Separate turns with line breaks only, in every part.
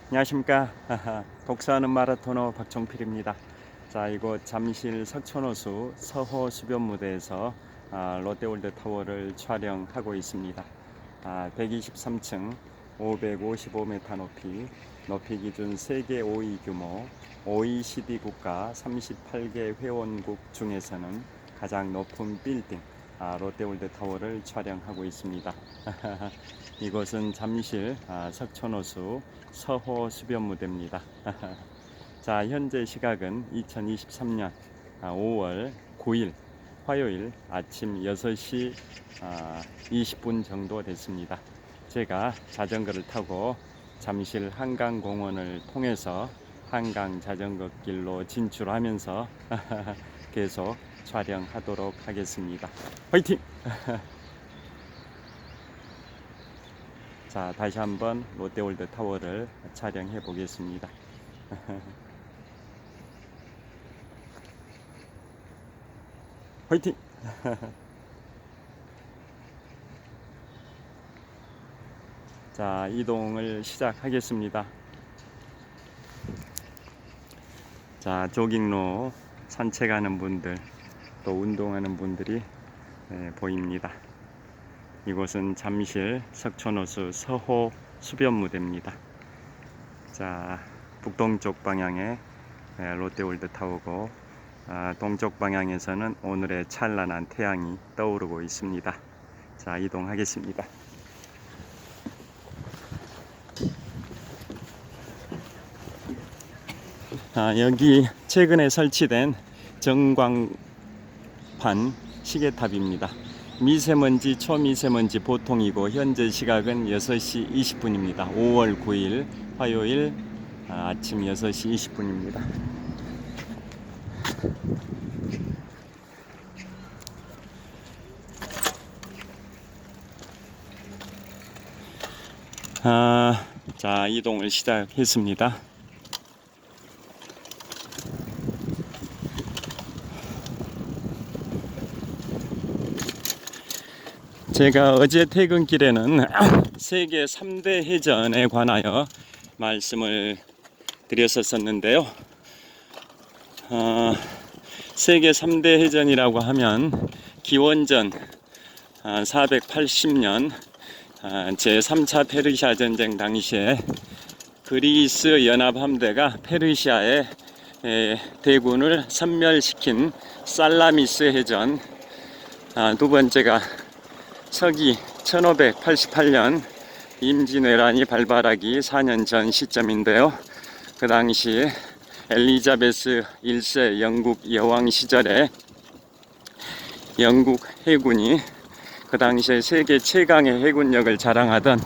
안녕하십니까. 독서하는 마라토너 박종필입니다. 자, 이곳 잠실 석촌호수 서호 수변무대에서 롯데월드타워를 촬영하고 있습니다. 123층 555m 높이 기준 세계 5위 규모 OECD 국가 38개 회원국 중에서는 가장 높은 빌딩 롯데월드타워를 촬영하고 있습니다. 이곳은 잠실 석촌호수 서호 수변무대입니다. 자, 현재 시각은 2023년 5월 9일 화요일 아침 6시 20분 정도 됐습니다. 제가 자전거를 타고 잠실 한강공원을 통해서 한강 자전거 길로 진출하면서 계속 촬영하도록 하겠습니다. 화이팅! 자, 다시 한번 롯데월드타워를 촬영해 보겠습니다. 화이팅! 자, 이동을 시작하겠습니다. 자, 조깅로 산책하는 분들, 또 운동하는 분들이 보입니다. 이곳은 잠실 석촌호수 서호 수변무대입니다. 자, 북동쪽 방향에 롯데월드타워고 동쪽 방향에서는 오늘의 찬란한 태양이 떠오르고 있습니다. 자, 이동하겠습니다. 여기 최근에 설치된 전광판 시계탑입니다. 미세먼지, 초미세먼지 보통이고 현재 시각은 6시 20분입니다. 5월 9일 화요일 아침 6시 20분입니다. 자, 이동을 시작했습니다. 제가 어제 퇴근길에는 세계 3대 해전에 관하여 말씀을 드렸었는데요. 세계 3대 해전이라고 하면 기원전 480년 제3차 페르시아 전쟁 당시에 그리스 연합함대가 페르시아의 대군을 섬멸시킨 살라미스 해전, 두 번째가 서기 1588년 임진왜란이 발발하기 4년 전 시점인데요. 그 당시 엘리자베스 1세 영국 여왕 시절에 영국 해군이 그 당시에 세계 최강의 해군력을 자랑하던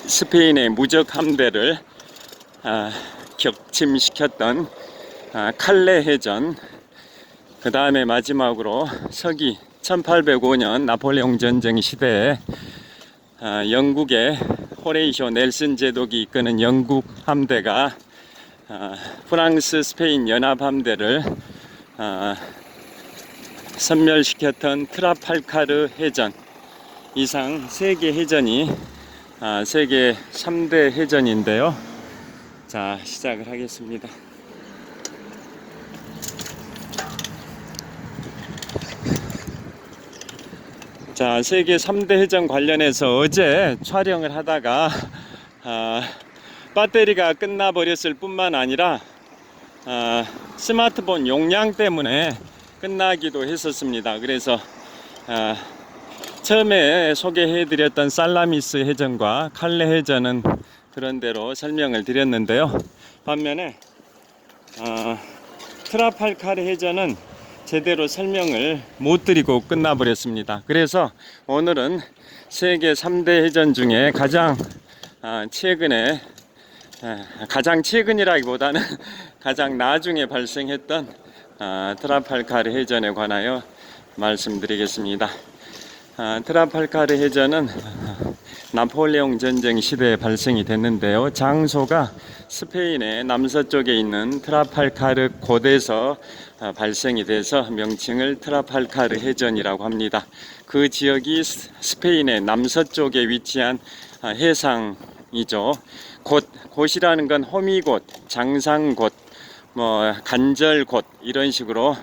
스페인의 무적 함대를 격침시켰던 칼레 해전, 그 다음에 마지막으로 서기 1805년 나폴레옹 전쟁 시대에 영국의 호레이쇼 넬슨 제독이 이끄는 영국 함대가 프랑스 스페인 연합 함대를 섬멸시켰던 트라팔카르 해전, 이상 세계 해전이 세계 3대 해전인데요. 자, 시작을 하겠습니다. 자, 세계 3대 해전 관련해서 어제 촬영을 하다가 배터리가 끝나버렸을 뿐만 아니라 스마트폰 용량 때문에 끝나기도 했었습니다. 그래서 처음에 소개해드렸던 살라미스 해전과 칼레 해전은 그런 대로 설명을 드렸는데요. 반면에 트라팔카르 해전은 제대로 설명을 못 드리고 끝나버렸습니다. 그래서 오늘은 세계 3대 해전 중에 가장 최근이라기보다는 가장 나중에 발생했던 트라팔카르 해전에 관하여 말씀드리겠습니다. 트라팔카르 해전은 나폴레옹 전쟁 시대에 발생이 됐는데요. 장소가 스페인의 남서쪽에 있는 트라팔카르 고대에서 발생이 돼서 명칭을 트라팔카르 해전이라고 합니다. 그 지역이 스페인의 남서쪽에 위치한 해상이죠. 곳이라는 건 호미곶, 장상곶, 뭐 간절곶 이런 식으로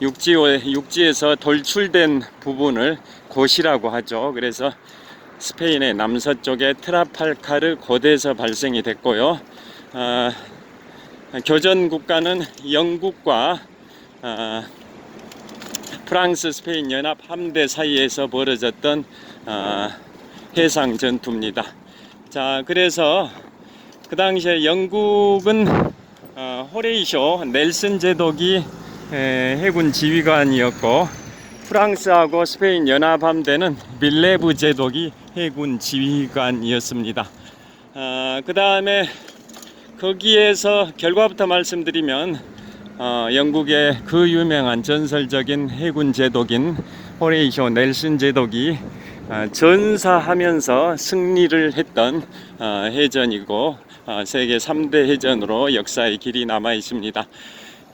육지에서 돌출된 부분을 곳이라고 하죠. 그래서 스페인의 남서쪽의 트라팔카르 곶에서 발생이 됐고요. 교전 국가는 영국과 프랑스, 스페인 연합 함대 사이에서 벌어졌던 해상 전투입니다. 자, 그래서 그 당시에 영국은 호레이쇼 넬슨 제독이 해군 지휘관이었고, 프랑스하고 스페인 연합 함대는 밀레브 제독이 해군 지휘관이었습니다. 그 다음에 거기에서 결과부터 말씀드리면 영국의 그 유명한 전설적인 해군 제독인 호레이쇼 넬슨 제독이 전사하면서 승리를 했던 해전이고, 세계 3대 해전으로 역사의 길이 남아 있습니다.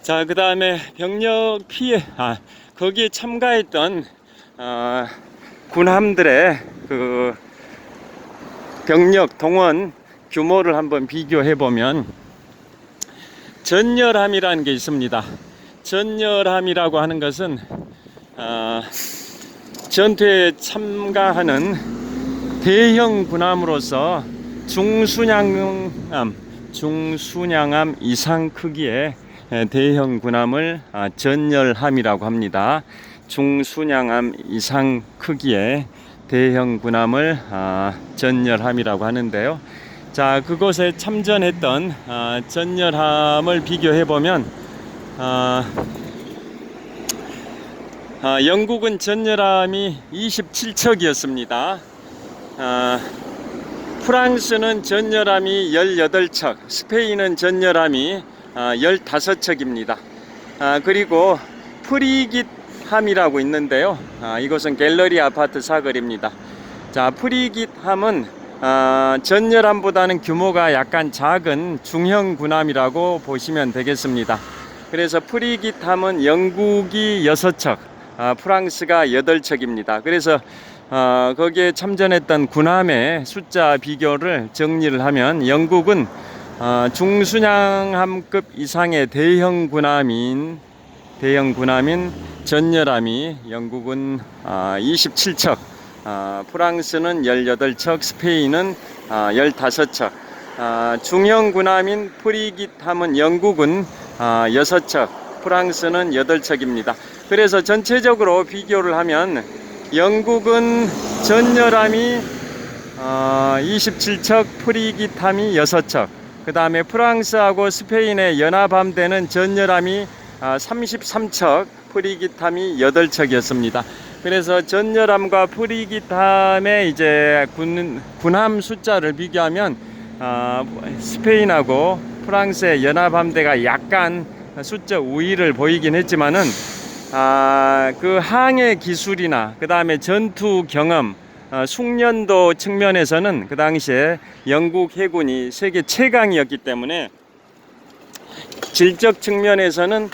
자, 그 다음에 병력 피해, 거기에 참가했던 군함들의 그 병력 동원 규모를 한번 비교해 보면, 전열함이라는 게 있습니다. 전열함이라고 하는 것은 전투에 참가하는 대형 군함으로서 중순양함 이상 크기의 대형 군함을 전열함이라고 합니다. 중순양함 이상 크기의 대형 군함을 전열함이라고 하는데요. 자, 그곳에 참전했던 전열함을 비교해 보면, 영국은 전열함이 27척이었습니다. 프랑스는 전열함이 18척, 스페인은 전열함이 15척입니다. 그리고 프리깃함이라고 있는데요. 이것은 갤러리 아파트 사거리입니다. 자, 프리깃함은 전열함보다는 규모가 약간 작은 중형 군함이라고 보시면 되겠습니다. 그래서 프리깃함은 영국이 6척, 프랑스가 8척입니다. 그래서 거기에 참전했던 군함의 숫자 비교를 정리를 하면, 영국은 중순양함급 이상의 대형 군함인 전열함이 영국은 27척, 프랑스는 18척, 스페인은 15척, 중형 군함인 프리깃함은 영국은 6척, 프랑스는 8척입니다. 그래서 전체적으로 비교를 하면 영국은 전열함이 27척, 프리깃함이 6척, 그 다음에 프랑스하고 스페인의 연합함대는 전열함이 33척, 프리깃함이 8척이었습니다. 그래서 전열함과 프리깃함의 이제 군함 숫자를 비교하면 스페인하고 프랑스의 연합함대가 약간 숫자 우위를 보이긴 했지만은 그 항해 기술이나 그 다음에 전투 경험, 숙련도 측면에서는 그 당시에 영국 해군이 세계 최강이었기 때문에 질적 측면에서는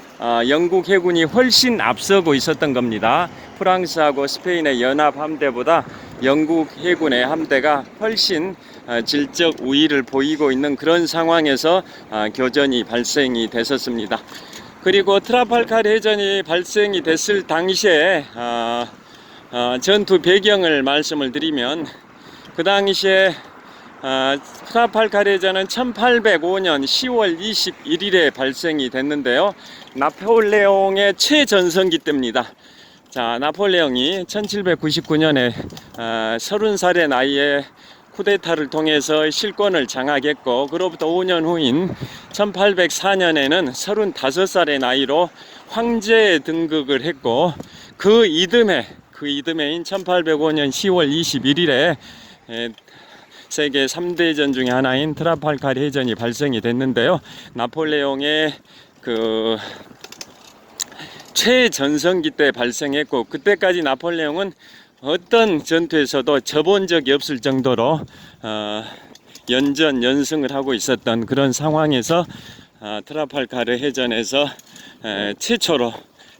영국 해군이 훨씬 앞서고 있었던 겁니다. 프랑스하고 스페인의 연합 함대보다 영국 해군의 함대가 훨씬 질적 우위를 보이고 있는 그런 상황에서 교전이 발생이 됐었습니다. 그리고 트라팔카르 해전이 발생이 됐을 당시에 전투 배경을 말씀을 드리면, 그 당시에 트라팔카르 해전은 1805년 10월 21일에 발생이 됐는데요. 나폴레옹의 최전성기 때입니다. 자, 나폴레옹이 1799년에 30살의 나이에 쿠데타를 통해서 실권을 장악했고, 그로부터 5년 후인 1804년에는 35살의 나이로 황제에 등극을 했고, 그 이듬해인 1805년 10월 21일에 세계 3대 해전 중에 하나인 트라팔카르 해전이 발생이 됐는데요. 나폴레옹의 그 최전성기 때 발생했고, 그때까지 나폴레옹은 어떤 전투에서도 져본 적이 없을 정도로 연승을 하고 있었던 그런 상황에서 트라팔카르 해전에서 최초로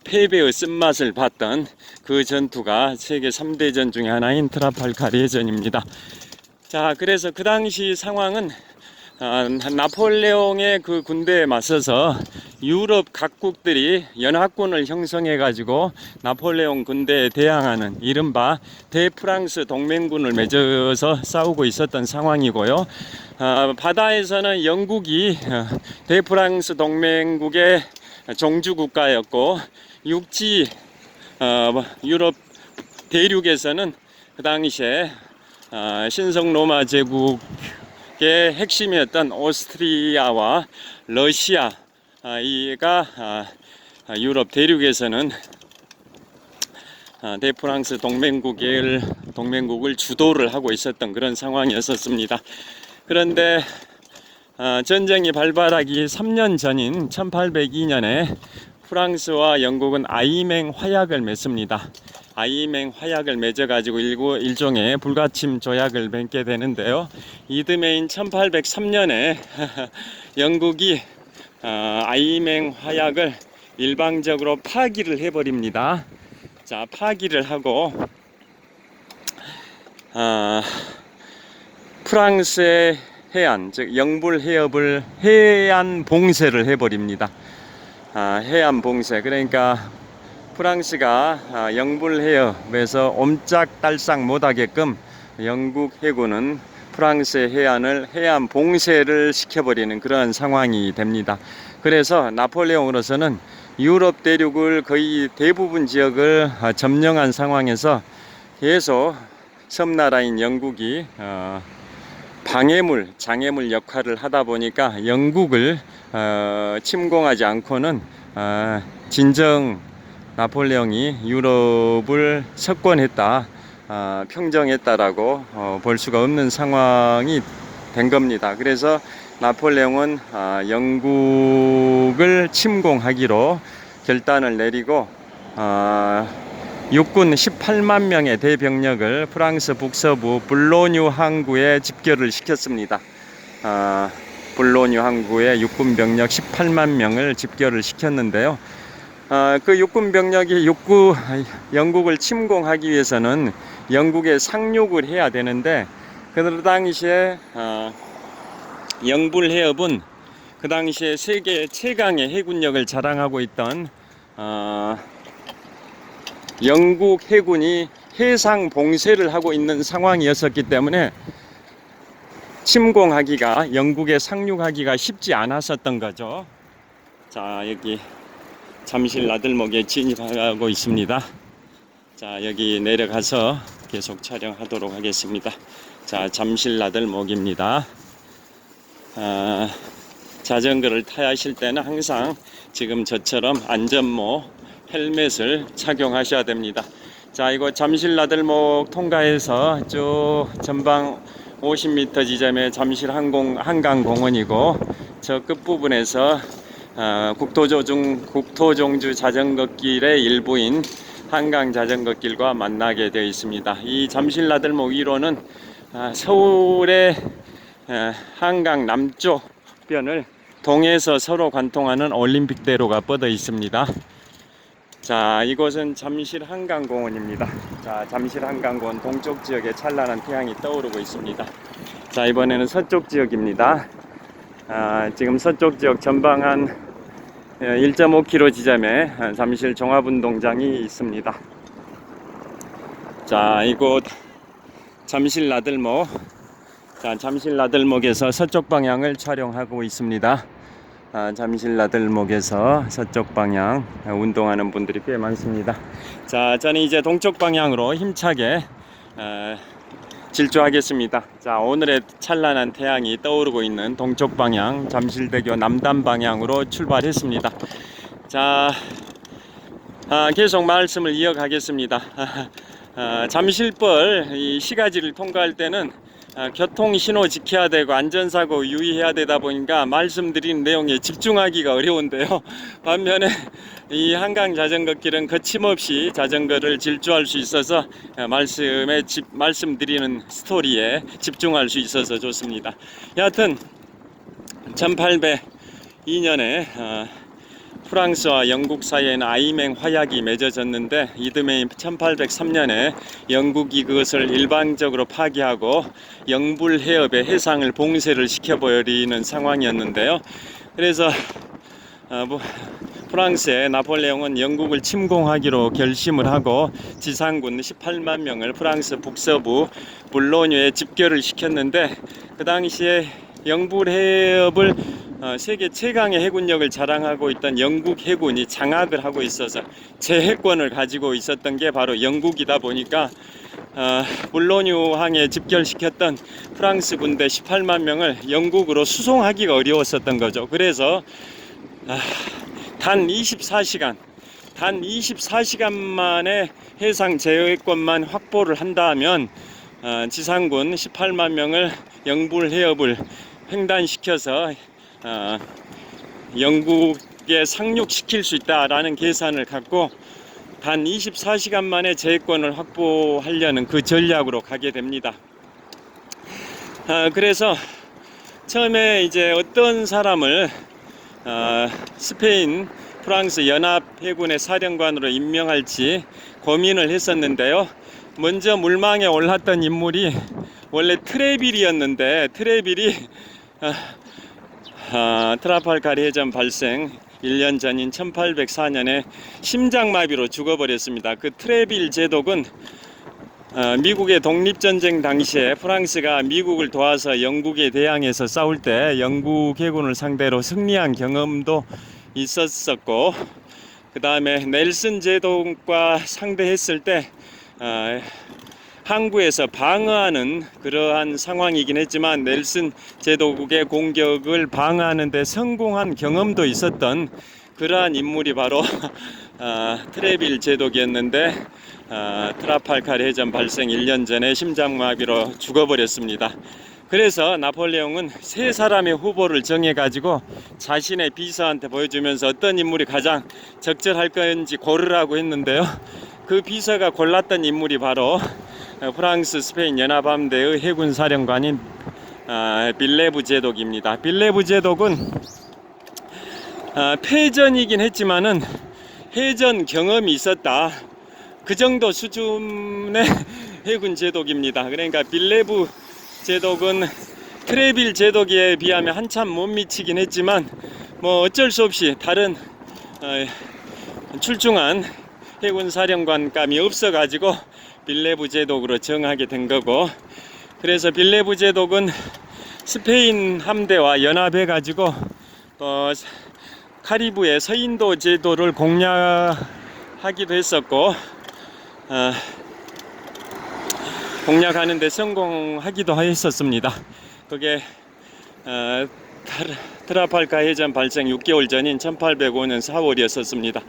패배의 쓴맛을 봤던 그 전투가 세계 3대 전 중에 하나인 트라팔카르 해전입니다. 자, 그래서 그 당시 상황은 나폴레옹의 그 군대에 맞서서 유럽 각국들이 연합군을 형성해 가지고 나폴레옹 군대에 대항하는 이른바 대프랑스 동맹군을 맺어서 싸우고 있었던 상황이고요. 바다에서는 영국이 대프랑스 동맹국의 종주 국가였고, 육지 유럽 대륙에서는 그 당시에 신성 로마 제국의 핵심이었던 오스트리아와 러시아가 유럽 대륙에서는 대프랑스 동맹국을 주도를 하고 있었던 그런 상황이었습니다. 그런데 전쟁이 발발하기 3년 전인 1802년에 프랑스와 영국은 아이맹 화약을 맺습니다. 아이맹 화약을 맺어가지고 일종의 불가침 조약을 맺게 되는데요. 이듬해인 1803년에 영국이 아이맹 화약을 일방적으로 파기를 해버립니다. 자, 파기를 하고 프랑스의 해안, 즉 영불 해협을 해안 봉쇄를 해버립니다. 해안 봉쇄, 그러니까 프랑스가 영불 해협에서 옴짝달싹 못하게끔 영국 해군은 프랑스의 해안을 해안 봉쇄를 시켜버리는 그런 상황이 됩니다. 그래서 나폴레옹으로서는 유럽 대륙을 거의 대부분 지역을 점령한 상황에서 계속 섬나라인 영국이 방해물, 장애물 역할을 하다 보니까 영국을 침공하지 않고는 진정 나폴레옹이 유럽을 석권했다, 평정했다라고 볼 수가 없는 상황이 된 겁니다. 그래서 나폴레옹은 영국을 침공하기로 결단을 내리고 육군 18만 명의 대병력을 프랑스 북서부 불로뉴 항구에 집결을 시켰습니다. 불로뉴 항구에 육군 병력 18만 명을 집결을 시켰는데요. 그 육군 병력이 영국을 침공하기 위해서는 영국에 상륙을 해야 되는데, 그 당시에 영불 해협은 그 당시에 세계 최강의 해군력을 자랑하고 있던 영국 해군이 해상 봉쇄를 하고 있는 상황이었기 때문에 침공하기가, 영국에 상륙하기가 쉽지 않았었던 거죠. 자, 여기 잠실 나들목에 진입하고 있습니다. 자, 여기 내려가서 계속 촬영하도록 하겠습니다. 자, 잠실 나들목입니다. 자전거를 타야 하실 때는 항상 지금 저처럼 안전모 헬멧을 착용하셔야 됩니다. 자, 이거 잠실 나들목 통과해서 쭉 전방 50m 지점에 잠실 한강공원이고, 저 끝부분에서 국토종주 자전거길의 일부인 한강 자전거길과 만나게 되어 있습니다. 이 잠실 나들목 위로는 서울의 한강 남쪽 변을 동에서 서로 관통하는 올림픽대로가 뻗어 있습니다. 자, 이곳은 잠실 한강공원입니다. 자, 잠실 한강공원 동쪽 지역에 찬란한 태양이 떠오르고 있습니다. 자, 이번에는 서쪽 지역입니다. 지금 서쪽 지역 전방 한 1.5km 지점에 잠실 종합운동장이 있습니다. 자, 이곳 잠실 나들목. 자, 잠실 나들목에서 서쪽 방향을 촬영하고 있습니다. 잠실 나들목에서 서쪽 방향 운동하는 분들이 꽤 많습니다. 자, 저는 이제 동쪽 방향으로 힘차게 질주하겠습니다. 자, 오늘의 찬란한 태양이 떠오르고 있는 동쪽 방향 잠실대교 남단 방향으로 출발했습니다. 자, 계속 말씀을 이어가겠습니다. 잠실벌 이 시가지를 통과할 때는 교통신호 지켜야 되고 안전사고 유의해야 되다 보니까 말씀드린 내용에 집중하기가 어려운데요. 반면에 이 한강 자전거길은 거침없이 자전거를 질주할 수 있어서 말씀드리는 스토리에 집중할 수 있어서 좋습니다. 여하튼 1802년에 프랑스와 영국 사이에는 아이맹 화약이 맺어졌는데 이듬해인 1803년에 영국이 그것을 일방적으로 파기하고 영불 해협의 해상을 봉쇄를 시켜버리는 상황이었는데요. 그래서 프랑스의 나폴레옹은 영국을 침공하기로 결심을 하고 지상군 18만 명을 프랑스 북서부 불로뉴에 집결을 시켰는데, 그 당시에 영불 해협을 세계 최강의 해군력을 자랑하고 있던 영국 해군이 장악을 하고 있어서 제해권을 가지고 있었던 게 바로 영국이다 보니까 불로뉴 항에 집결시켰던 프랑스 군대 18만 명을 영국으로 수송하기가 어려웠었던 거죠. 그래서 단 24시간 만에 해상 제해권만 확보를 한다면 지상군 18만 명을 영불 해협을 횡단시켜서 영국에 상륙시킬 수 있다라는 계산을 갖고 단 24시간 만에 제해권을 확보하려는 그 전략으로 가게 됩니다. 그래서 처음에 이제 어떤 사람을 스페인 프랑스 연합해군의 사령관으로 임명할지 고민을 했었는데요. 먼저 물망에 올랐던 인물이 원래 트레빌이었는데, 트레빌이 트라팔가르 해전 발생 1년 전인 1804년에 심장마비로 죽어버렸습니다. 그 트레빌 제독은 미국의 독립전쟁 당시에 프랑스가 미국을 도와서 영국에 대항해서 싸울 때 영국 해군을 상대로 승리한 경험도 있었었고, 그 다음에 넬슨 제독과 상대했을 때 항구에서 방어하는 그러한 상황이긴 했지만 넬슨 제독의 공격을 방어하는 데 성공한 경험도 있었던 그러한 인물이 바로 트레빌 제독이었는데 트라팔가르 해전 발생 1년 전에 심장마비로 죽어버렸습니다. 그래서 나폴레옹은 세 사람의 후보를 정해가지고 자신의 비서한테 보여주면서 어떤 인물이 가장 적절할 건지 고르라고 했는데요. 그 비서가 골랐던 인물이 바로 프랑스 스페인 연합함대의 해군 사령관인 빌레브 제독입니다. 빌레브 제독은 패전이긴 했지만은 해전 경험이 있었다, 그 정도 수준의 해군 제독입니다. 그러니까 빌레브 제독은 트레빌 제독에 비하면 한참 못 미치긴 했지만 뭐 어쩔 수 없이 다른 출중한 해군 사령관감이 없어가지고 빌레브 제독으로 정하게 된 거고, 그래서 빌레브 제독은 스페인 함대와 연합해가지고 카리브의 서인도 제도를 공략하기도 했었고 공략하는 데 성공하기도 했었습니다. 그게 트라팔가 해전 발생 6개월 전인 1805년 4월이었었습니다.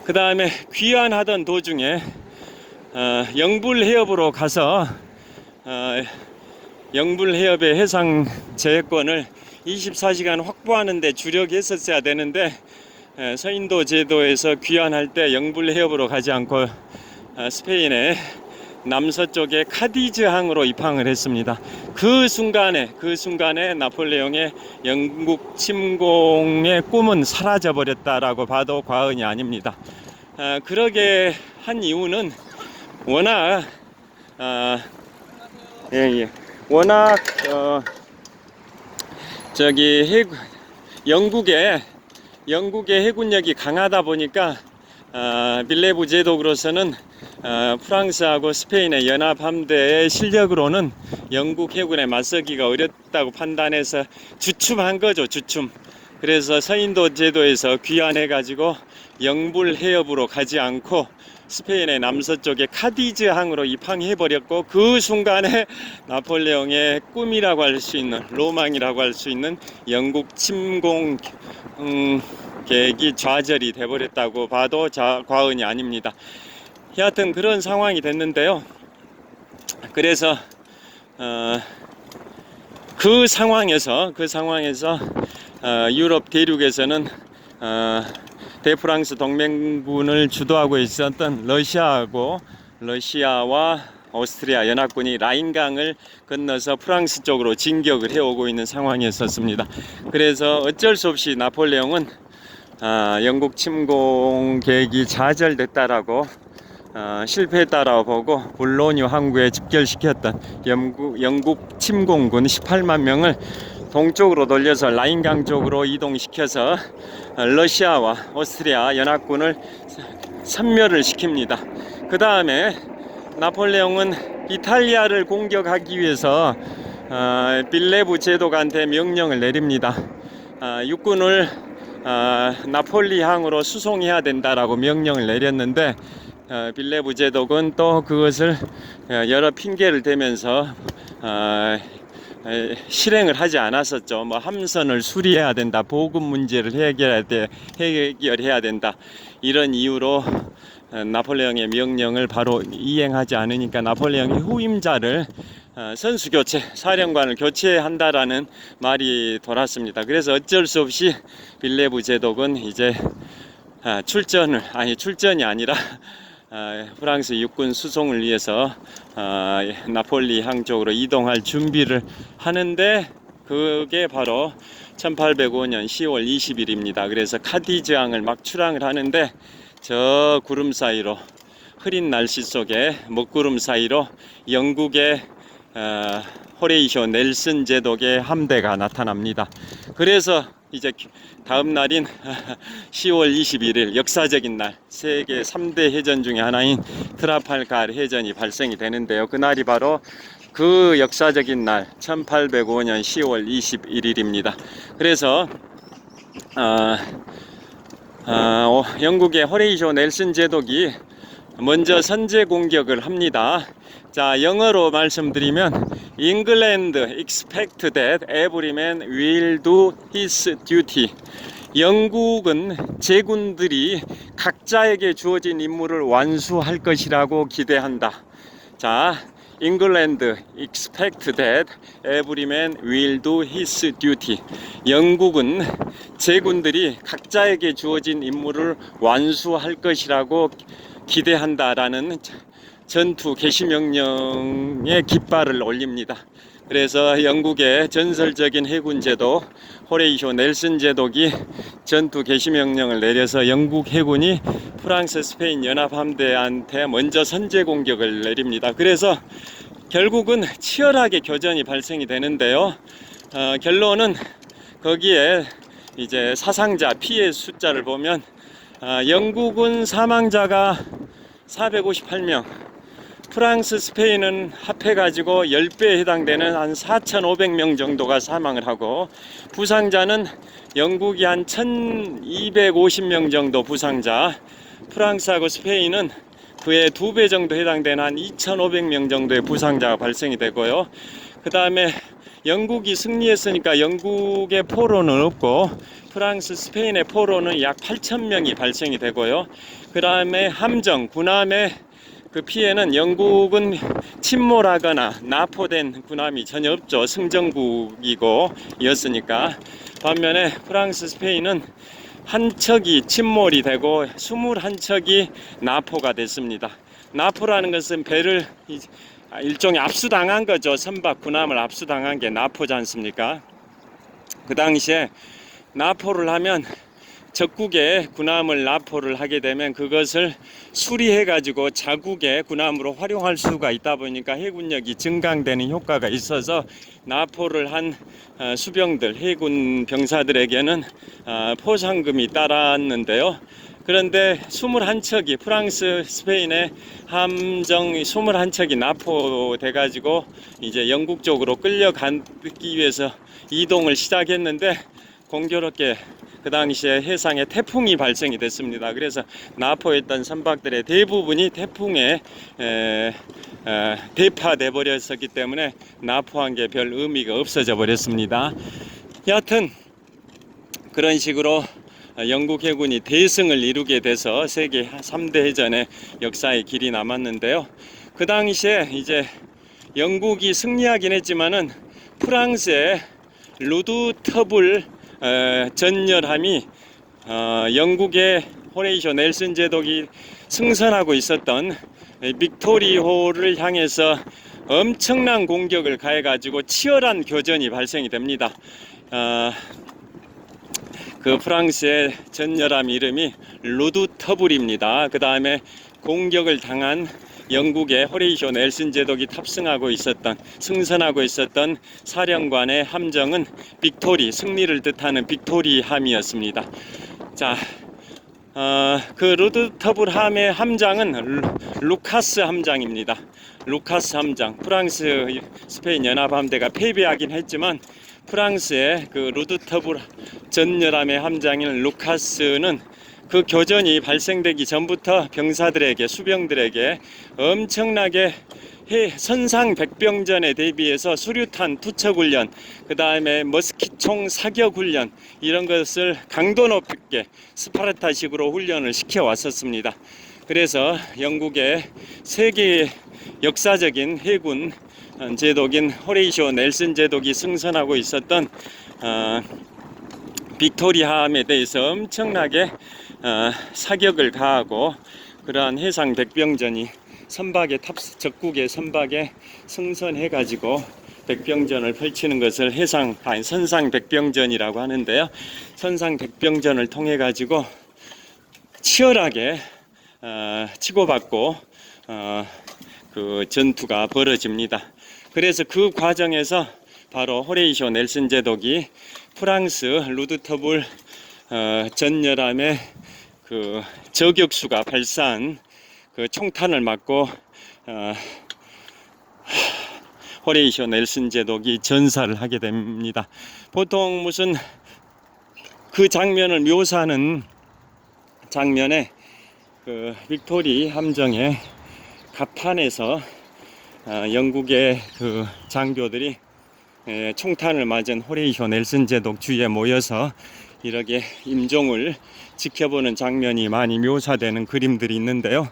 그 다음에 귀환하던 도중에 영불 해협으로 가서 영불 해협의 해상 제해권을 24시간 확보하는 데 주력했었어야 되는데 서인도 제도에서 귀환할 때 영불 해협으로 가지 않고 스페인의 남서쪽의 카디즈 항으로 입항을 했습니다. 그 순간에 나폴레옹의 영국 침공의 꿈은 사라져 버렸다라고 봐도 과언이 아닙니다. 그러게 한 이유는 워낙 영국의 해군력이 강하다 보니까 빌레브 제독으로서는 프랑스하고 스페인의 연합함대의 실력으로는 영국 해군에 맞서기가 어렵다고 판단해서 주춤한 거죠, 주춤. 그래서 서인도 제도에서 귀환해 가지고 영불 해협으로 가지 않고 스페인의 남서쪽에 카디즈 항으로 입항해 버렸고, 그 순간에 나폴레옹의 꿈이라고 할 수 있는, 로망이라고 할 수 있는 영국 침공 계획이 좌절이 돼 버렸다고 봐도 과언이 아닙니다. 여하튼 그런 상황이 됐는데요. 그래서 그 상황에서 유럽 대륙에서는 대프랑스 동맹군을 주도하고 있었던 러시아와 오스트리아 연합군이 라인강을 건너서 프랑스 쪽으로 진격을 해오고 있는 상황이었습니다. 그래서 어쩔 수 없이 나폴레옹은 영국 침공 계획이 좌절됐다라고 실패했다라고 보고 볼로뉴 항구에 집결시켰던 영국 침공군 18만 명을 동쪽으로 돌려서 라인강 쪽으로 이동시켜서 러시아와 오스트리아 연합군을 섬멸을 시킵니다. 그 다음에 나폴레옹은 이탈리아를 공격하기 위해서 빌레브 제독한테 명령을 내립니다. 육군을 나폴리항으로 수송해야 된다라고 명령을 내렸는데 빌레브 제독은 또 그것을 여러 핑계를 대면서 실행을 하지 않았었죠. 뭐 함선을 수리해야 된다, 보급 문제를 해결해야 된다, 이런 이유로 나폴레옹의 명령을 바로 이행하지 않으니까 나폴레옹의 후임자를 선수교체, 사령관을 교체한다라는 말이 돌았습니다. 그래서 어쩔 수 없이 빌레브 제독은 이제 출전이 아니라 프랑스 육군 수송을 위해서 나폴리항 쪽으로 이동할 준비를 하는데, 그게 바로 1805년 10월 20일입니다. 그래서 카디즈항을 막 출항을 하는데 저 구름 사이로, 흐린 날씨 속에 먹구름 사이로 영국의 호레이쇼 넬슨 제독의 함대가 나타납니다. 그래서 이제 다음 날인 10월 21일 역사적인 날, 세계 3대 해전 중에 하나인 트라팔가르 해전이 발생이 되는데요. 그날이 바로 그 역사적인 날 1805년 10월 21일입니다. 그래서 영국의 호레이쇼 넬슨 제독이 먼저 선제 공격을 합니다. 자, 영어로 말씀드리면 England expect that every man will do his duty. 영국은 제군들이 각자에게 주어진 임무를 완수할 것이라고 기대한다. 자, England expect that every man will do his duty. 영국은 제군들이 각자에게 주어진 임무를 완수할 것이라고 기대한다라는 전투 개시명령의 깃발을 올립니다. 그래서 영국의 전설적인 해군 제도 호레이쇼 넬슨 제독이 전투 개시명령을 내려서 영국 해군이 프랑스 스페인 연합함대한테 먼저 선제 공격을 내립니다. 그래서 결국은 치열하게 교전이 발생이 되는데요. 결론은 거기에 이제 사상자, 피해 숫자를 보면 영국은 사망자가 458명, 프랑스, 스페인은 합해가지고 10배에 해당되는 한 4,500명 정도가 사망을 하고, 부상자는 영국이 한 1,250명 정도 부상자, 프랑스하고 스페인은 그의 2배 정도 해당되는 한 2,500명 정도의 부상자가 발생이 되고요. 그 다음에 영국이 승리했으니까 영국의 포로는 없고 프랑스, 스페인의 포로는 약 8,000명이 발생이 되고요. 그 다음에 함정, 군함의 그 피해는 영국은 침몰하거나 납포된 군함이 전혀 없죠. 승전국이고 이었으니까. 반면에 프랑스, 스페인은 한 척이 침몰이 되고 21척이 납포가 됐습니다. 납포라는 것은 배를 일종의 압수당한 거죠. 선박 군함을 압수당한 게 납포지 않습니까? 그 당시에 납포를 하면, 적국에 군함을 납포를 하게 되면 그것을 수리해 가지고 자국의 군함으로 활용할 수가 있다 보니까 해군력이 증강되는 효과가 있어서 납포를 한 수병들, 해군 병사들에게는 포상금이 따랐는데요. 그런데 21척이, 프랑스, 스페인의 함정 21척이 납포돼 가지고 이제 영국 쪽으로 끌려가기 위해서 이동을 시작했는데, 공교롭게 그 당시에 해상에 태풍이 발생이 됐습니다. 그래서 납포했던 선박들의 대부분이 태풍에 대파돼 버렸었기 때문에 납포한 게 별 의미가 없어져 버렸습니다. 여하튼 그런 식으로 영국 해군이 대승을 이루게 돼서 세계 3대 해전의 역사의 길이 남았는데요. 그 당시에 이제 영국이 승리하긴 했지만은 프랑스의 루드터블 전열함이 영국의 호레이쇼 넬슨 제독이 승선하고 있었던 빅토리호를 향해서 엄청난 공격을 가해가지고 치열한 교전이 발생이 됩니다. 그 프랑스의 전열함 이름이 루두터블입니다. 그 다음에 공격을 당한 영국의 호레이쇼 넬슨 제독이 탑승하고 있었던, 승선하고 있었던 사령관의 함정은 빅토리, 승리를 뜻하는 빅토리 함이었습니다. 자, 그 루두터블 함의 함장은 루카스 함장입니다. 루카스 함장. 프랑스 스페인 연합함대가 패배하긴 했지만 프랑스의 그 루두터블 전열함의 함장인 루카스는 그 교전이 발생되기 전부터 병사들에게, 수병들에게 엄청나게 선상 백병전에 대비해서 수류탄 투척 훈련, 그 다음에 머스킷총 사격 훈련, 이런 것을 강도 높게 스파르타식으로 훈련을 시켜 왔었습니다. 그래서 영국의 세계 역사적인 해군 제독인 호레이쇼 넬슨 제독이 승선하고 있었던 빅토리함에 대해서 엄청나게 사격을 가하고, 그러한 해상 백병전이 적국의 선박에 승선해 가지고 백병전을 펼치는 것을 선상 백병전이라고 하는데요. 선상 백병전을 통해 가지고 치열하게 치고받고 그 전투가 벌어집니다. 그래서 그 과정에서 바로 호레이쇼 넬슨 제독이 프랑스 루두터블 전열함의 그 저격수가 발사한 그 총탄을 맞고 호레이쇼 넬슨 제독이 전사를 하게 됩니다. 보통 무슨 그 장면을 묘사하는 장면에 그 빅토리 함정의 갑판에서 영국의 그 장교들이 총탄을 맞은 호레이쇼 넬슨 제독 주위에 모여서 이렇게 임종을 지켜보는 장면이 많이 묘사되는 그림들이 있는데요.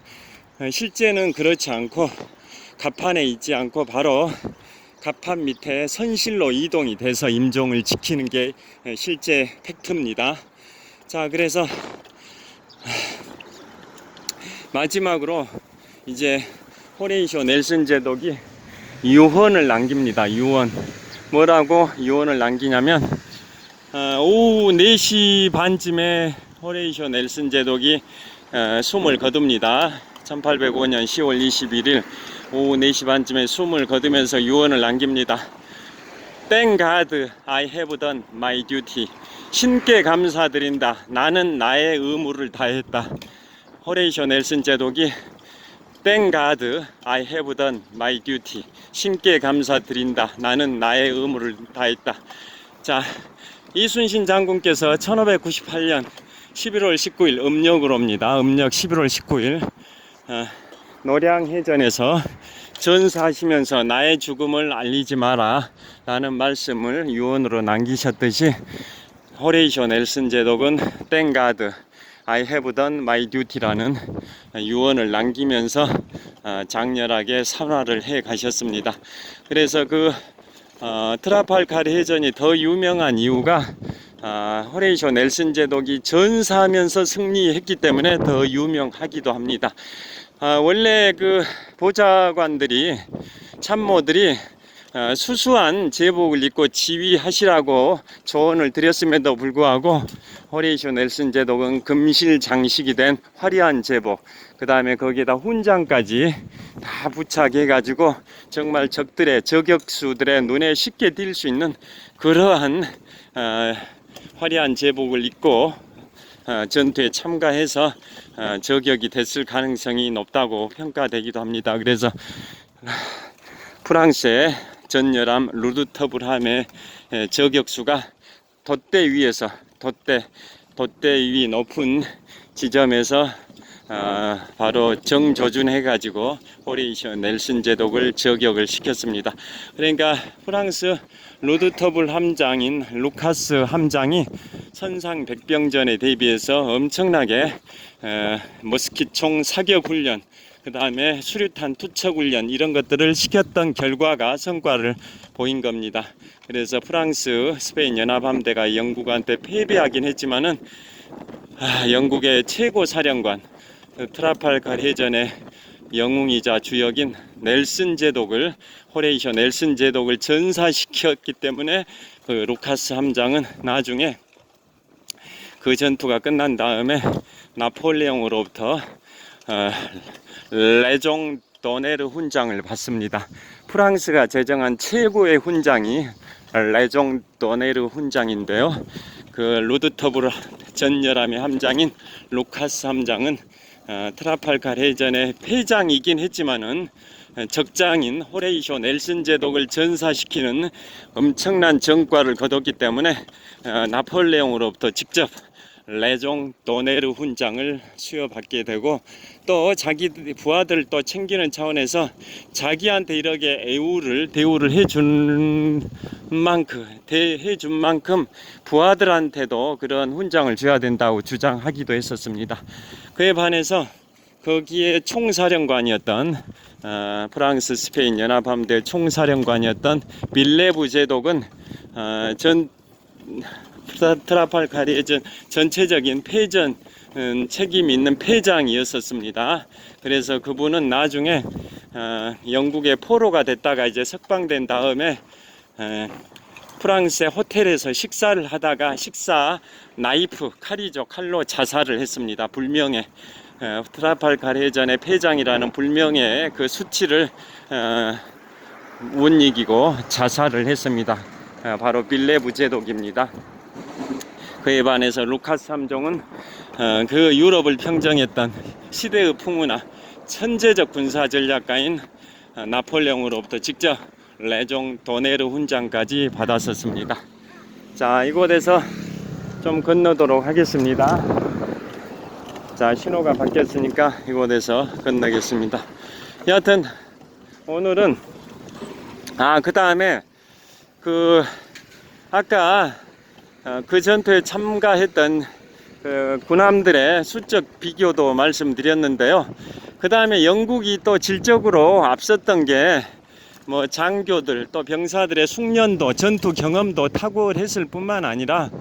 실제는 그렇지 않고 갑판에 있지 않고 바로 갑판 밑에 선실로 이동이 돼서 임종을 지키는 게 실제 팩트입니다. 자, 그래서 마지막으로 이제 호레이쇼 넬슨 제독이 유언을 남깁니다. 유언. 뭐라고 유언을 남기냐면 오후 4시 반쯤에 호레이쇼 넬슨 제독이 숨을 거둡니다. 1805년 10월 21일 오후 4시 반쯤에 숨을 거두면서 유언을 남깁니다. Thank God I have done my duty. 신께 감사드린다. 나는 나의 의무를 다했다. 호레이쇼 넬슨 제독이 Thank God I have done my duty. 신께 감사드린다. 나는 나의 의무를 다했다. 자, 이순신 장군께서 1598년 11월 19일 음력으로입니다. 음력 11월 19일 노량해전에서 전사하시면서 나의 죽음을 알리지 마라 라는 말씀을 유언으로 남기셨듯이 호레이쇼 넬슨 제독은 Thank God I have done my duty라는 유언을 남기면서 장렬하게 산화를 해 가셨습니다. 그래서 그 트라팔가르 해전이 더 유명한 이유가 호레이쇼 넬슨 제독이 전사하면서 승리했기 때문에 더 유명하기도 합니다. 원래 그 보좌관들이, 참모들이 수수한 제복을 입고 지휘하시라고 조언을 드렸음에도 불구하고 호레이쇼 넬슨 제독은 금실 장식이 된 화려한 제복, 그 다음에 거기에다 훈장까지 다 부착해 가지고 정말 저격수들의 눈에 쉽게 띌 수 있는 그러한 화려한 제복을 입고 전투에 참가해서 저격이 됐을 가능성이 높다고 평가되기도 합니다. 그래서 프랑스의 전열함 루두터블함의 저격수가 돛대 위에서 돛대 위 높은 지점에서 바로 정조준해 가지고 호레이쇼 넬슨 제독을 저격을 시켰습니다. 그러니까 프랑스 루두터블 함장인 루카스 함장이 선상 백병전에 대비해서 엄청나게 머스킷총 사격 훈련, 그 다음에 수류탄 투척 훈련, 이런 것들을 시켰던 결과가 성과를 보인 겁니다. 그래서 프랑스 스페인 연합함대가 영국한테 패배하긴 했지만은 영국의 최고 사령관, 트라팔가르 해전의 영웅이자 주역인 넬슨 제독을, 호레이쇼 넬슨 제독을 전사시켰기 때문에 그 루카스 함장은 나중에 그 전투가 끝난 다음에 나폴레옹으로부터 레종 도네르 훈장을 받습니다. 프랑스가 제정한 최고의 훈장이 레종 도네르 훈장인데요. 그 루드터블 전열함의 함장인 루카스 함장은 트라팔갈 해전의 패장이긴 했지만은 적장인 호레이쇼 넬슨 제독을 전사시키는 엄청난 전과를 거뒀기 때문에 나폴레옹으로부터 직접 레종 도네르 훈장을 수여받게 되고, 또 자기 부하들을 또 챙기는 차원에서 자기한테 이렇게 대우를 해준 만큼 부하들한테도 그런 훈장을 줘야 된다고 주장하기도 했었습니다. 그에 반해서 거기에 총사령관이었던 프랑스 스페인 연합함대 총사령관이었던 빌레브 제독은 트라팔갈 해전 전체적인 패전 책임 있는 패장이었었습니다. 그래서 그분은 나중에 영국의 포로가 됐다가 이제 석방된 다음에 프랑스의 호텔에서 식사를 하다가 칼로 자살을 했습니다. 불명예. 트라팔갈 해전의 패장이라는 불명예의 그 수치를 못 이기고 자살을 했습니다. 바로 빌레브 제독입니다. 그에 반해서 루카스 함종은 그 유럽을 평정했던 시대의 풍우나 천재적 군사 전략가인 나폴레옹으로부터 직접 레종 도네르 훈장까지 받았었습니다. 자, 이곳에서 좀 건너도록 하겠습니다. 자, 신호가 바뀌었으니까 이곳에서 건너겠습니다. 여하튼 오늘은 그 다음에 아까 그 전투에 참가했던 그 군함들의 수적 비교도 말씀드렸는데요. 그 다음에 영국이 또 질적으로 앞섰던 게 장교들 또 병사들의 숙련도 전투 경험도 탁월했을 뿐만 아니라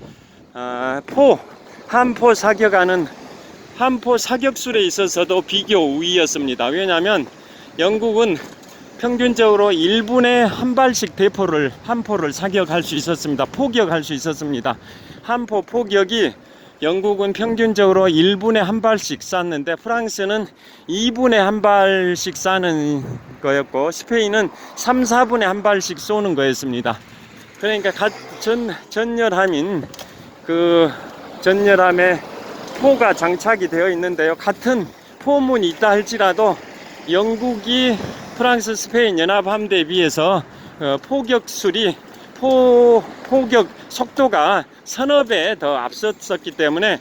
함포 사격술에 있어서도 비교 우위였습니다. 왜냐하면 영국은 평균적으로 1분에 한 발씩 함포를 사격할 수 있었습니다. 포격할 수 있었습니다. 함포 포격이 영국은 평균적으로 1분에 한 발씩 쐈는데 프랑스는 2분에 한 발씩 쏘는 거였고, 스페인은 3, 4분에 한 발씩 쏘는 거였습니다. 그러니까 전열함인 그 전열함에 포가 장착이 되어 있는데요. 같은 포문이 있다 할지라도 영국이 프랑스 스페인 연합함대에 비해서 포격 속도가 서너 배 더 앞섰었기 때문에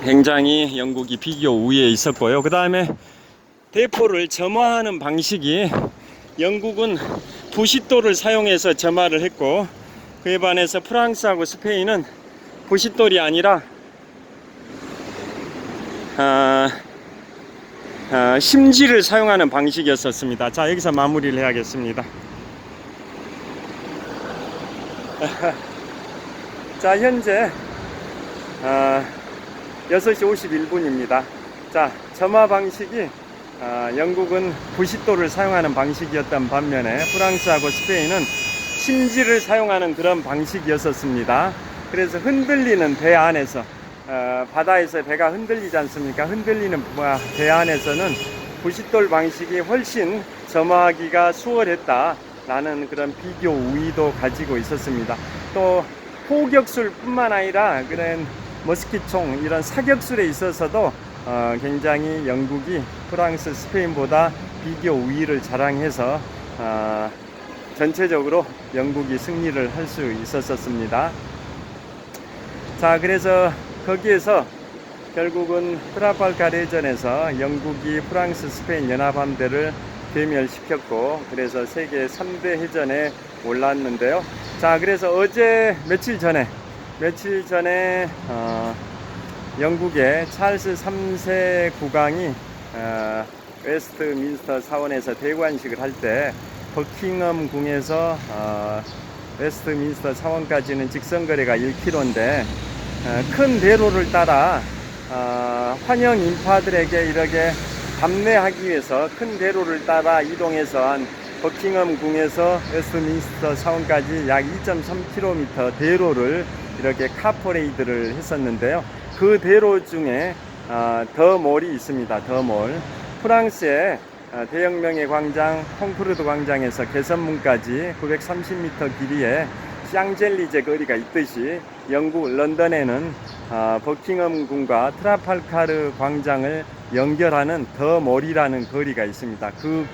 굉장히 영국이 비교 우위에 있었고요. 그 다음에 대포를 점화하는 방식이 영국은 부싯돌을 사용해서 점화를 했고, 그에 반해서 프랑스하고 스페인은 부싯돌이 아니라 심지를 사용하는 방식이었습니다. 자, 여기서 마무리를 해야겠습니다. 자, 현재 6시 51분입니다. 자, 점화 방식이 영국은 부싯돌을 사용하는 방식이었던 반면에 프랑스하고 스페인은 심지를 사용하는 그런 방식이었었습니다. 그래서 흔들리는 배 안에서 바다에서 배가 흔들리지 않습니까? 흔들리는 배 안에서는 부싯돌 방식이 훨씬 점화하기가 수월했다라는 그런 비교 우위도 가지고 있었습니다. 또 포격술 뿐만 아니라 그런 머스킷총 이런 사격술에 있어서도 굉장히 영국이 프랑스, 스페인보다 비교 우위를 자랑해서 전체적으로 영국이 승리를 할 수 있었습니다. 자, 그래서 거기에서 결국은 트라팔갈 해전에서 영국이 프랑스, 스페인 연합함대를 괴멸시켰고, 그래서 세계 3대 해전에 올랐는데요. 자, 그래서 며칠 전에 영국의 찰스 3세 국왕이 웨스트민스터 사원에서 대관식을 할 때 버킹엄 궁에서 웨스트민스터 사원까지는 직선거리가 1km인데 큰 대로를 따라 환영 인파들에게 이렇게 감내하기 위해서 큰 대로를 따라 이동해서 한 버킹엄 궁에서 웨스트민스터 사원까지 약 2.3km 대로를 이렇게 카퍼레이드를 했었는데요. 그 대로 중에 더몰이 있습니다. 더몰. 프랑스의 대형명의 광장 콩쿠르드 광장에서 개선문까지 930m 길이의 샹젤리제 거리가 있듯이 영국 런던에는 버킹엄궁과 트라팔가르 광장을 연결하는 더몰이라는 거리가 있습니다. 그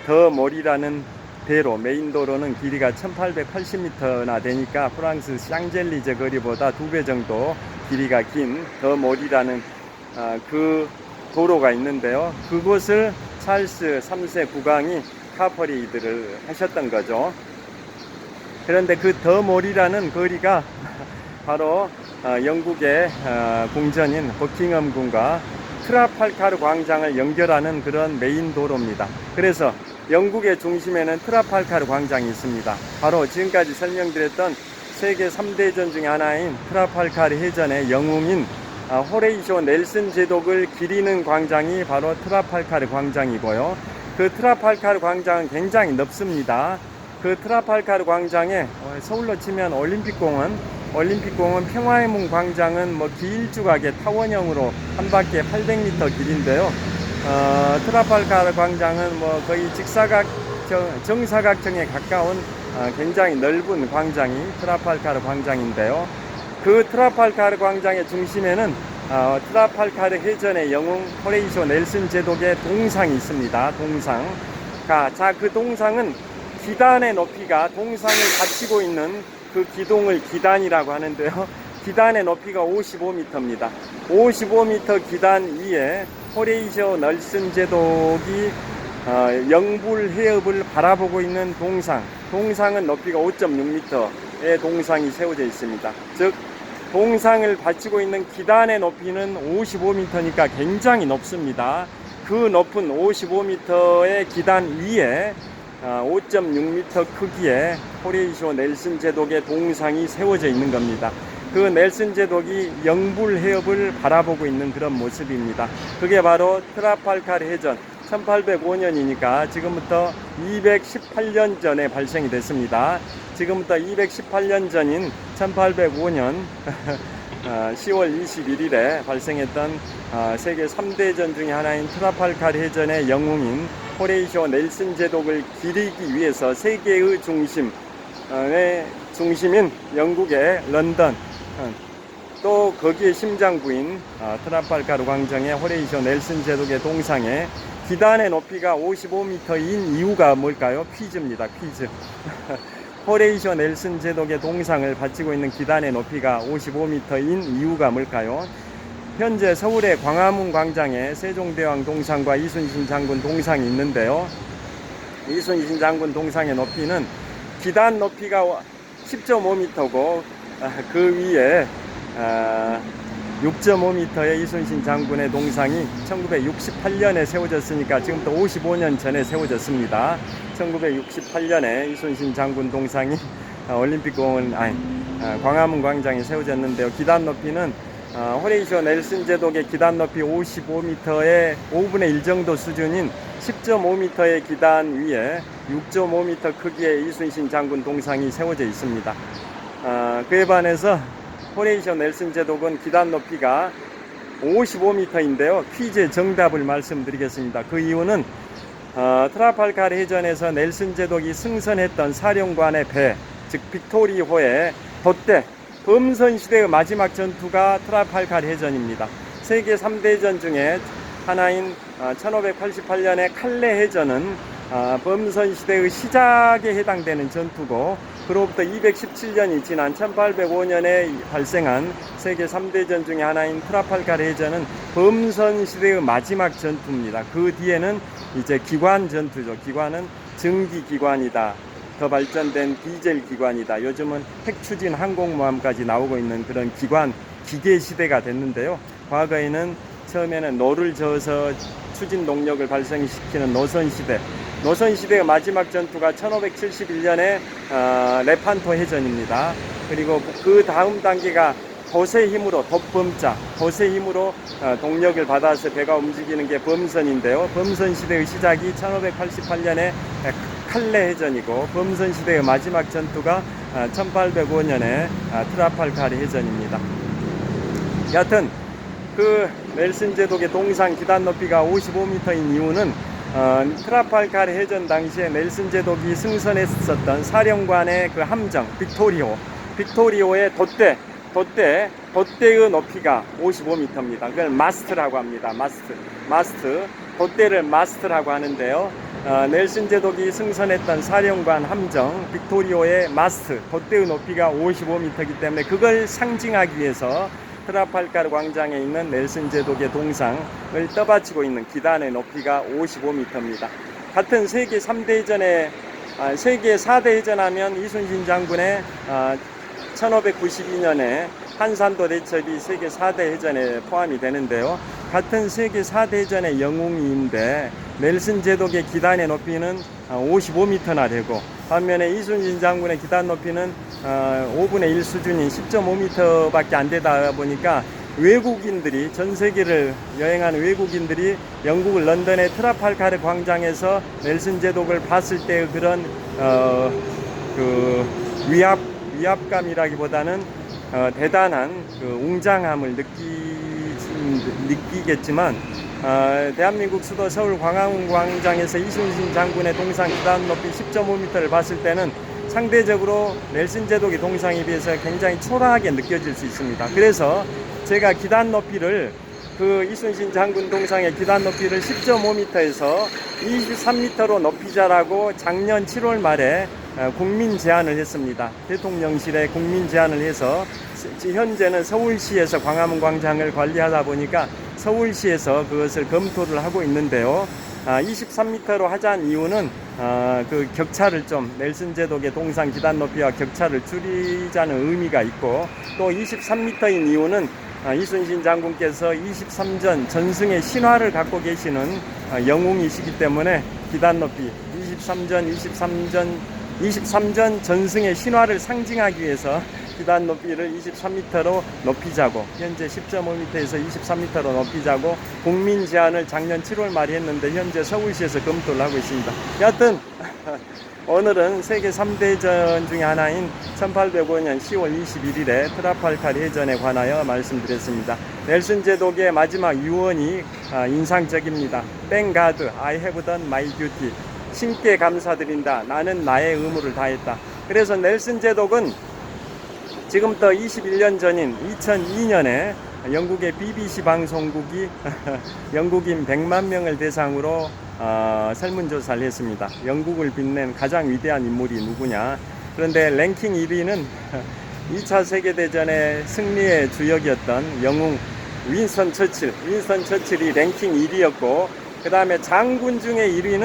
더몰이라는 대로 메인 도로는 길이가 1880m나 되니까 프랑스 샹젤리제 거리보다 2배 정도 길이가 긴 더몰이라는 그 도로가 있는데요. 그곳을 찰스 3세 국왕이 카퍼레이드를 하셨던 거죠. 그런데 그 더몰이라는 거리가 바로 영국의 궁전인 버킹엄궁과 트라팔가르 광장을 연결하는 그런 메인 도로입니다. 그래서 영국의 중심에는 트라팔가르 광장이 있습니다. 바로 지금까지 설명드렸던 세계 3대전 중에 하나인 트라팔가르 해전의 영웅인 호레이쇼 넬슨 제독을 기리는 광장이 바로 트라팔가르 광장이고요. 그 트라팔가르 광장은 굉장히 넓습니다. 그 트라팔가르 광장에 서울로 치면 올림픽공원 평화의 문 광장은 뭐 길쭉하게 타원형으로 한 바퀴에 800m 길인데요. 트라팔가르 광장은 뭐 거의 정사각형에 가까운 굉장히 넓은 광장이 트라팔가르 광장인데요. 그 트라팔가르 광장의 중심에는 트라팔가르 해전의 영웅 호레이쇼 넬슨 제독의 동상이 있습니다. 동상. 자, 그 동상은 기단의 높이가 동상을 받치고 있는 그 기둥을 기단이라고 하는데요. 기단의 높이가 55m입니다. 55m 기단 위에 호레이쇼 넬슨 제독이 영불 해협을 바라보고 있는 동상은 높이가 5.6m의 동상이 세워져 있습니다. 즉 동상을 받치고 있는 기단의 높이는 55m니까 굉장히 높습니다. 그 높은 55m의 기단 위에 5.6m 크기의 호레이쇼 넬슨 제독의 동상이 세워져 있는 겁니다. 그 넬슨 제독이 영불 해협을 바라보고 있는 그런 모습입니다. 그게 바로 트라팔가르 해전 1805년이니까 지금부터 218년 전에 발생이 됐습니다. 지금부터 218년 전인 1805년 10월 21일에 발생했던 세계 3대전 중에 하나인 트라팔가르 해전의 영웅인 호레이쇼 넬슨 제독을 기리기 위해서 세계의 중심인 영국의 런던, 또 거기에 심장부인 트라팔가르 광장의 호레이쇼 넬슨 제독의 동상에 기단의 높이가 55m인 이유가 뭘까요? 퀴즈입니다. 퀴즈. 호레이쇼 넬슨 제독의 동상을 받치고 있는 기단의 높이가 55m인 이유가 뭘까요? 현재 서울의 광화문 광장에 세종대왕 동상과 이순신 장군 동상이 있는데요. 이순신 장군 동상의 높이는 기단 높이가 10.5m고 그 위에 6.5m의 이순신 장군의 동상이 1968년에 세워졌으니까 지금부터 55년 전에 세워졌습니다. 1968년에 이순신 장군 동상이 광화문 광장에 세워졌는데요. 기단 높이는 호레이쇼 넬슨 제독의 기단 높이 55m의 5분의 1 정도 수준인 10.5m의 기단 위에 6.5m 크기의 이순신 장군 동상이 세워져 있습니다. 그에 반해서 호레이쇼 넬슨 제독은 기단 높이가 55m인데요. 퀴즈의 정답을 말씀드리겠습니다. 그 이유는 트라팔가르 해전에서 넬슨 제독이 승선했던 사령관의 배, 즉 빅토리호의 돛대 범선시대의 마지막 전투가 트라팔가르 해전입니다. 세계 3대전 중에 하나인 1588년의 칼레 해전은 범선시대의 시작에 해당되는 전투고, 그로부터 217년이 지난 1805년에 발생한 세계 3대전 중에 하나인 트라팔가르 해전은 범선시대의 마지막 전투입니다. 그 뒤에는 이제 기관 전투죠. 기관은 전기기관이다, 더 발전된 디젤 기관이다, 요즘은 핵추진 항공모함까지 나오고 있는 그런 기계 시대가 됐는데요. 과거에는 처음에는 노를 저어서 추진 동력을 발생시키는 노선시대의 마지막 전투가 1571년에 레판토 해전입니다. 그리고 그 다음 단계가 돛의 힘으로, 돛의 힘으로 동력을 받아서 배가 움직이는 게 범선인데요. 범선 시대의 시작이 1588년에 칼레 해전이고, 범선 시대의 마지막 전투가 1805년에 트라팔가르 해전입니다. 여하튼 그 넬슨 제독의 동상 기단 높이가 55m인 이유는 트라팔가르 해전 당시에 넬슨 제독이 승선했었던 사령관의 그 함정 빅토리오의 돛대의 높이가 55m입니다. 그걸 마스트라고 합니다. 마스트. 돛대를 마스트라고 하는데요. 넬슨 제독이 승선했던 사령관 함정 빅토리오의 마스트, 돛대의 높이가 55m이기 때문에 그걸 상징하기 위해서 트라팔가르 광장에 있는 넬슨 제독의 동상을 떠받치고 있는 기단의 높이가 55m입니다. 같은 세계 3대 해전에 세계 4대 해전하면 이순신 장군의 1592년에 한산도 대첩이 세계 4대 해전에 포함이 되는데요. 같은 세계 4대 해전의 영웅인데 넬슨 제독의 기단의 높이는 55m나 되고 반면에 이순신 장군의 기단 높이는 5분의 1 수준인 10.5m 밖에 안 되다 보니까 외국인들이 전 세계를 여행하는 외국인들이 영국 런던의 트라팔가르 광장에서 넬슨 제독을 봤을 때의 그런 그 위압감이라기보다는 대단한 그 웅장함을 느끼겠지만 대한민국 수도 서울 광화문광장에서 이순신 장군의 동상 기단 높이 10.5m를 봤을 때는 상대적으로 넬슨 제독의 동상에 비해서 굉장히 초라하게 느껴질 수 있습니다. 그래서 제가 기단 높이를 그 이순신 장군 동상의 기단 높이를 10.5m에서 23m로 높이자라고 작년 7월 말에 국민 제안을 했습니다. 대통령실에 국민 제안을 해서 현재는 서울시에서 광화문 광장을 관리하다 보니까 서울시에서 그것을 검토를 하고 있는데요. 23m로 하자는 이유는 그 격차를 좀 넬슨 제독의 동상 기단 높이와 격차를 줄이자는 의미가 있고 또 23m인 이유는 이순신 장군께서 23전 전승의 신화를 갖고 계시는 영웅이시기 때문에 기단 높이 23전 전승의 신화를 상징하기 위해서 기단 높이를 23m로 높이자고 현재 10.5m에서 23m로 높이자고 국민 제안을 작년 7월 말에 했는데 현재 서울시에서 검토를 하고 있습니다. 여하튼 오늘은 세계 3대 해전 중에 하나인 1805년 10월 21일에 트라팔가르 해전에 관하여 말씀드렸습니다. 넬슨 제독의 마지막 유언이 인상적입니다. Thank God, I have done my duty. 신께 감사드린다. 나는 나의 의무를 다했다. 그래서 넬슨 제독은 지금부터 21년 전인 2002년에 영국의 BBC 방송국이 영국인 100만 명을 대상으로 설문조사를 했습니다. 영국을 빛낸 가장 위대한 인물이 누구냐. 그런데 랭킹 1위는 2차 세계대전의 승리의 주역이었던 영웅 윈스턴 처칠이 랭킹 1위였고 그 다음에 장군 중에 1위